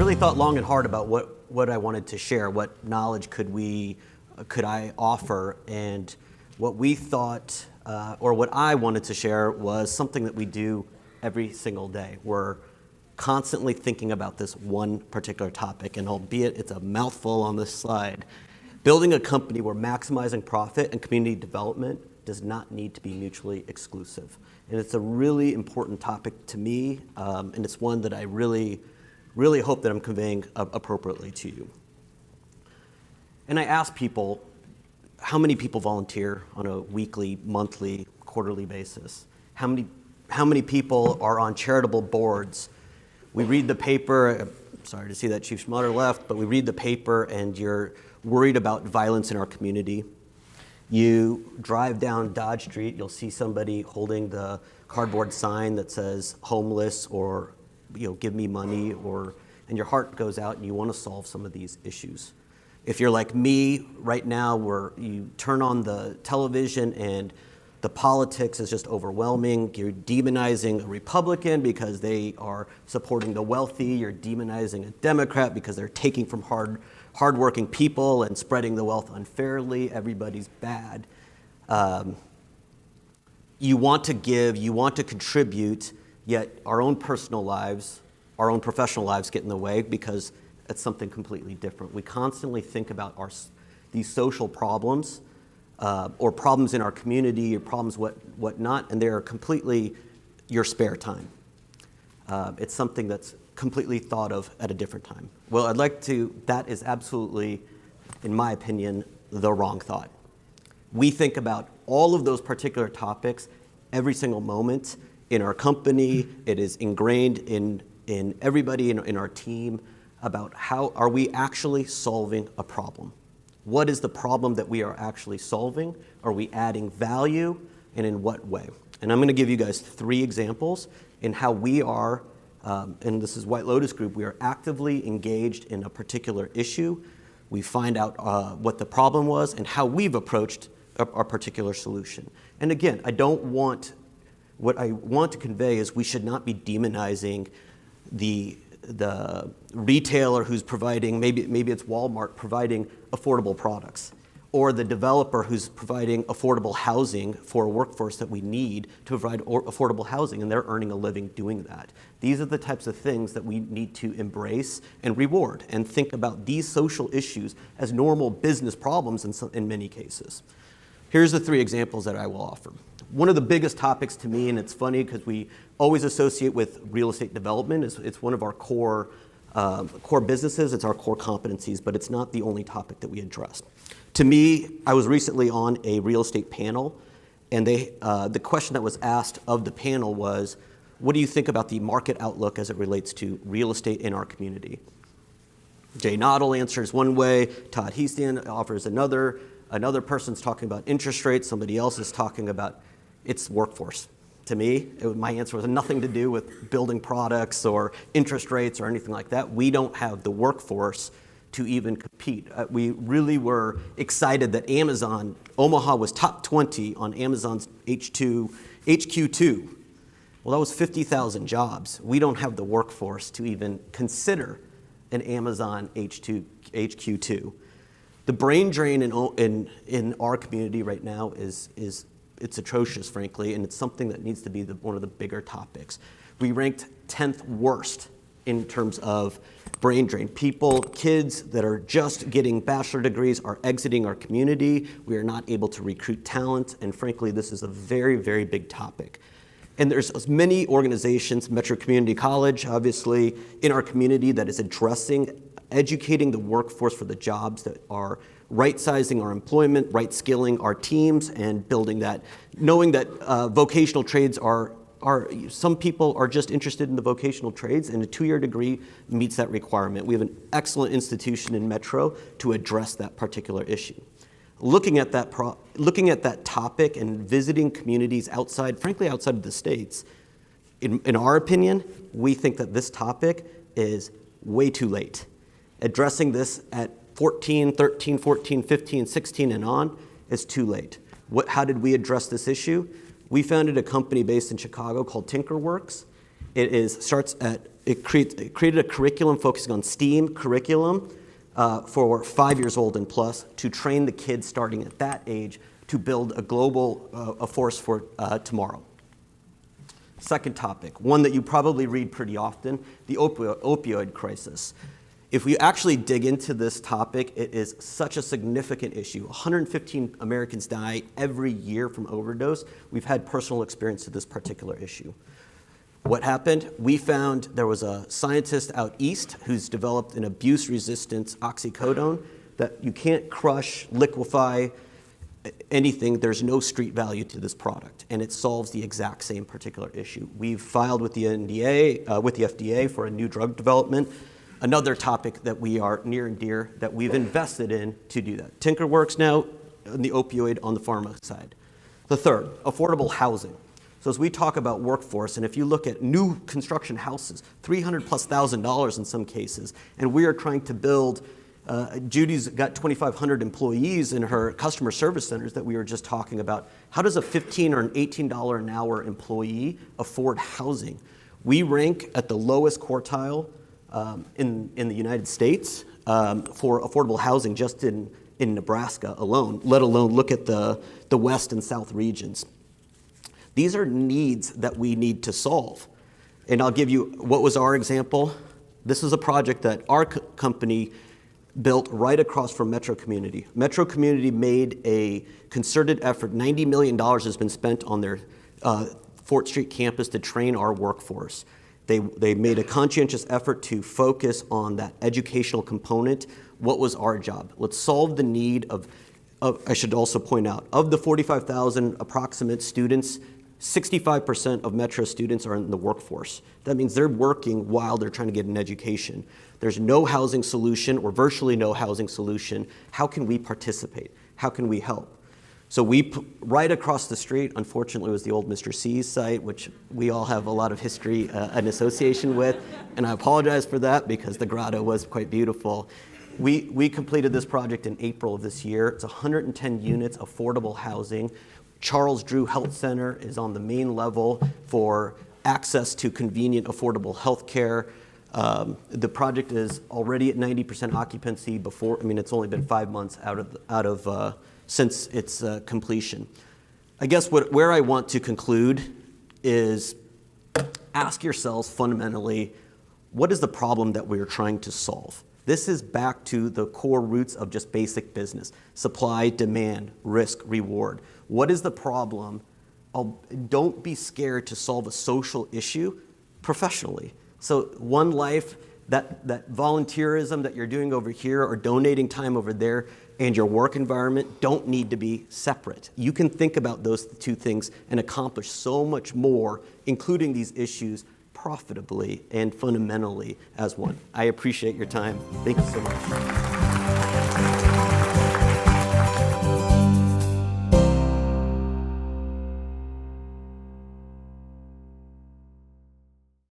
really thought long and hard about what I wanted to share, what knowledge could I offer, and what we thought, or what I wanted to share was something that we do every single day. We're constantly thinking about this one particular topic, and albeit it's a mouthful on this slide, building a company where maximizing profit and community development does not need to be mutually exclusive. And it's a really important topic to me, and it's one that I really hope that I'm conveying appropriately to you. And I ask people, how many people volunteer on a weekly, monthly, quarterly basis? How many people are on charitable boards? We read the paper, I'm sorry to see that Chief Schmutter left, but we read the paper and you're worried about violence in our community. You drive down Dodge Street, you'll see somebody holding the cardboard sign that says homeless or give me money, and your heart goes out and you want to solve some of these issues. If you're like me right now, where you turn on the television and the politics is just overwhelming, you're demonizing a Republican because they are supporting the wealthy, you're demonizing a Democrat because they're taking from hardworking people and spreading the wealth unfairly, everybody's bad. You want to give, you want to contribute, yet our own personal lives, our own professional lives get in the way because it's something completely different. We constantly think about these social problems or problems in our community or problems whatnot, and they're completely your spare time. It's something that's completely thought of at a different time. Well, that is absolutely, in my opinion, the wrong thought. We think about all of those particular topics every single moment in our company. It is ingrained in everybody in our team about how are we actually solving a problem. What is the problem that we are actually solving? Are we adding value, and in what way? And I'm going to give you guys 3 examples in how we are, and this is White Lotus Group, we are actively engaged in a particular issue. We find out what the problem was and how we've approached our particular solution. And again, what I want to convey is we should not be demonizing the retailer who's providing, maybe it's Walmart providing affordable products, or the developer who's providing affordable housing for a workforce that we need to provide affordable housing, and they're earning a living doing that. These are the types of things that we need to embrace and reward, and think about these social issues as normal business problems in many cases. Here's the 3 examples that I will offer. One of the biggest topics to me, and it's funny because we always associate with real estate development, it's one of our core businesses, it's our core competencies, but it's not the only topic that we address. To me, I was recently on a real estate panel, and the question that was asked of the panel was, what do you think about the market outlook as it relates to real estate in our community? Jay Noddle answers one way, Todd Heaston offers another person's talking about interest rates, somebody else is talking about its workforce. To me, my answer was nothing to do with building products or interest rates or anything like that. We don't have the workforce to even compete. We really were excited that Omaha was top 20 on Amazon's HQ2. Well, that was 50,000 jobs. We don't have the workforce to even consider an Amazon HQ2. The brain drain in our community right now it's atrocious, frankly, and it's something that needs to be one of the bigger topics. We ranked 10th worst in terms of brain drain. Kids that are just getting bachelor degrees are exiting our community. We are not able to recruit talent, and frankly, this is a very, very big topic. And there's as many organizations, Metro Community College, obviously, in our community that is educating the workforce for the jobs that are right-sizing our employment, right-skilling our teams, and building that, knowing that vocational trades some people are just interested in the vocational trades, and a 2-year degree meets that requirement. We have an excellent institution in Metro to address that particular issue. Looking at that topic and visiting communities frankly outside of the states, in our opinion, we think that this topic is way too late. Addressing this at 13, 14, 15, 16 and on is too late. How did we address this issue? We founded a company based in Chicago called TinkerWorks. It starts at it created a curriculum focusing on STEAM curriculum for 5 years old and plus to train the kids starting at that age to build a global a force for tomorrow. Second topic, one that you probably read pretty often, the opioid crisis. If we actually dig into this topic, it is such a significant issue. 115 Americans die every year from overdose. We've had personal experience with this particular issue. What happened? We found there was a scientist out east who's developed an abuse-resistant oxycodone that you can't crush, liquefy, anything. There's no street value to this product, and it solves the exact same particular issue. We've filed with the FDA for a new drug development, another topic that we are near and dear that we've invested in to do that. TinkerWorks now on the opioid on the pharma side. The third, affordable housing. So as we talk about workforce, and if you look at new construction houses, $300,000+ in some cases, and we are trying to build, Judy's got 2,500 employees in her customer service centers that we were just talking about. How does a $15 or an $18 an hour employee afford housing? We rank at the lowest quartile in the United States for affordable housing just in Nebraska alone, let alone look at the West and South regions. These are needs that we need to solve. And I'll give you, what was our example? This is a project that our company built right across from Metro Community. Metro Community made a concerted effort. $90 million has been spent on their Fort Street campus to train our workforce. They made a conscientious effort to focus on that educational component. What was our job? Let's solve the need of I should also point out, of the 45,000 approximate students, 65% of Metro students are in the workforce. That means they're working while they're trying to get an education. There's no housing solution or virtually no housing solution. How can we participate? How can we help? So right across the street, unfortunately, was the old Mr. C's site, which we all have a lot of history and association with. And I apologize for that because the grotto was quite beautiful. We completed this project in April of this year. It's 110 units, affordable housing. Charles Drew Health Center is on the main level for access to convenient, affordable health care. The project is already at 90% occupancy it's only been 5 months since its completion. I guess where I want to conclude is ask yourselves fundamentally, what is the problem that we're trying to solve? This is back to the core roots of just basic business: supply, demand, risk, reward. What is the problem? Don't be scared to solve a social issue professionally. So one life, that volunteerism that you're doing over here or donating time over there and your work environment don't need to be separate. You can think about those two things and accomplish so much more, including these issues, profitably and fundamentally as one. I appreciate your time. Thank you so much.